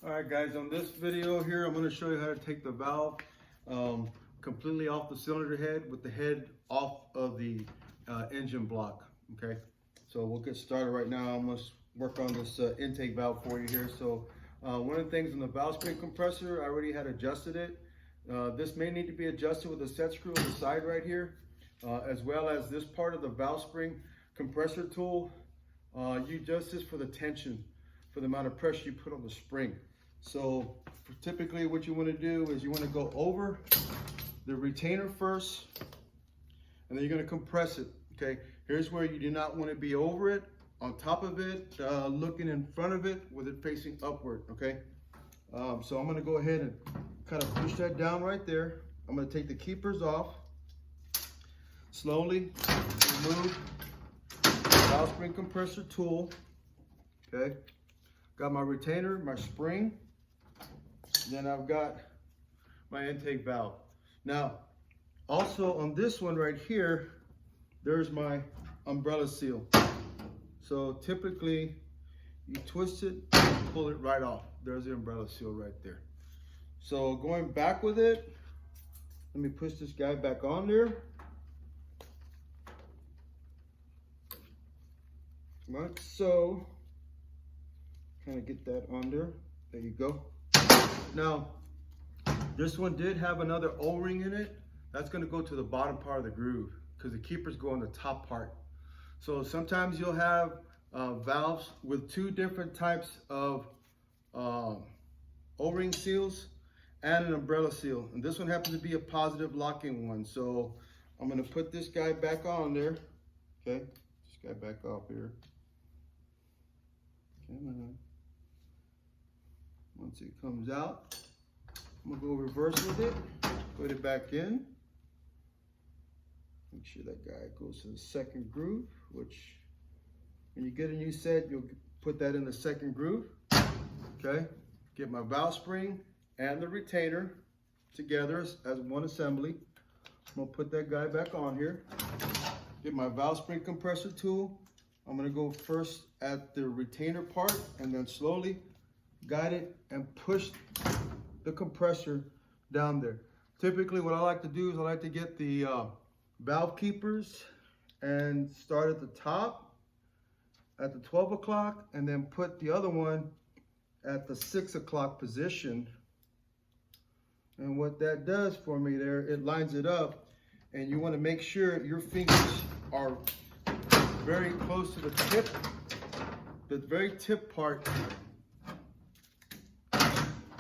All right guys, on this video here, I'm going to show you how to take the valve completely off the cylinder head with the head off of the engine block. Okay, so we'll get started right now. I'm going to work on this intake valve for you here. So one of the things in the valve spring compressor, I already had adjusted it. This may need to be adjusted with a set screw on the side right here, as well as this part of the valve spring compressor tool. You adjust this for the tension, for the amount of pressure you put on the spring. So typically what you want to do is you want to go over the retainer first, and then you're going to compress it. Okay, here's where you do not want to be over it, on top of it, looking in front of it with it facing upward. Okay, so I'm going to go ahead and kind of push that down right there. I'm going to take the keepers off, slowly remove the valve spring compressor tool. Okay, got my retainer, my spring, then I've got my intake valve. Now, also on this one right here, there's my umbrella seal. So typically you twist it and pull it right off. There's the umbrella seal right there. So going back with it, let me push this guy back on there. Like so. Kind of get that on there. There you go. Now, this one did have another O-ring in it. That's going to go to the bottom part of the groove because the keepers go on the top part. So sometimes you'll have valves with two different types of O-ring seals and an umbrella seal. And this one happens to be a positive locking one. So I'm going to put this guy back on there. Okay, this guy back off here. Okay, once it comes out, I'm gonna go reverse with it, put it back in. Make sure that guy goes to the second groove, which when you get a new set, you'll put that in the second groove. Okay, get my valve spring and the retainer together as one assembly. I'm gonna put that guy back on here. Get my valve spring compressor tool. I'm gonna go first at the retainer part and then slowly guide it and push the compressor down there. Typically what I like to do is I like to get the valve keepers and start at the top at the 12 o'clock and then put the other one at the 6 o'clock position. And what that does for me there, it lines it up, and you want to make sure your fingers are very close to the tip, the very tip part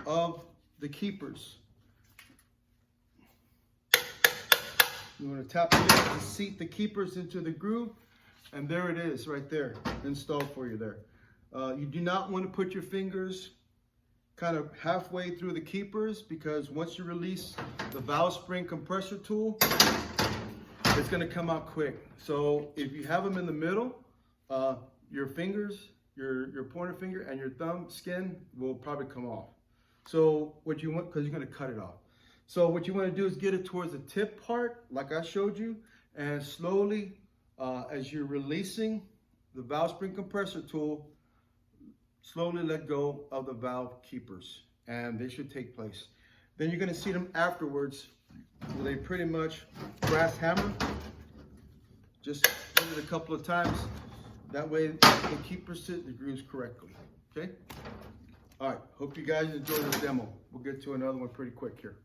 of the keepers. You want to tap it to seat the keepers into the groove, and there it is right there, installed for you there. You do not want to put your fingers kind of halfway through the keepers, because once you release the valve spring compressor tool, it's going to come out quick. So if you have them in the middle, your fingers, your pointer finger and your thumb skin will probably come off. So what you want, because you're going to cut it off. So what you want to do is get it towards the tip part, like I showed you, and slowly, as you're releasing the valve spring compressor tool, slowly let go of the valve keepers, and they should take place. Then you're going to see them afterwards with a pretty much brass hammer. Just hit it a couple of times. That way the keepers sit the grooves correctly. Okay? All right, hope you guys enjoyed this demo. We'll get to another one pretty quick here.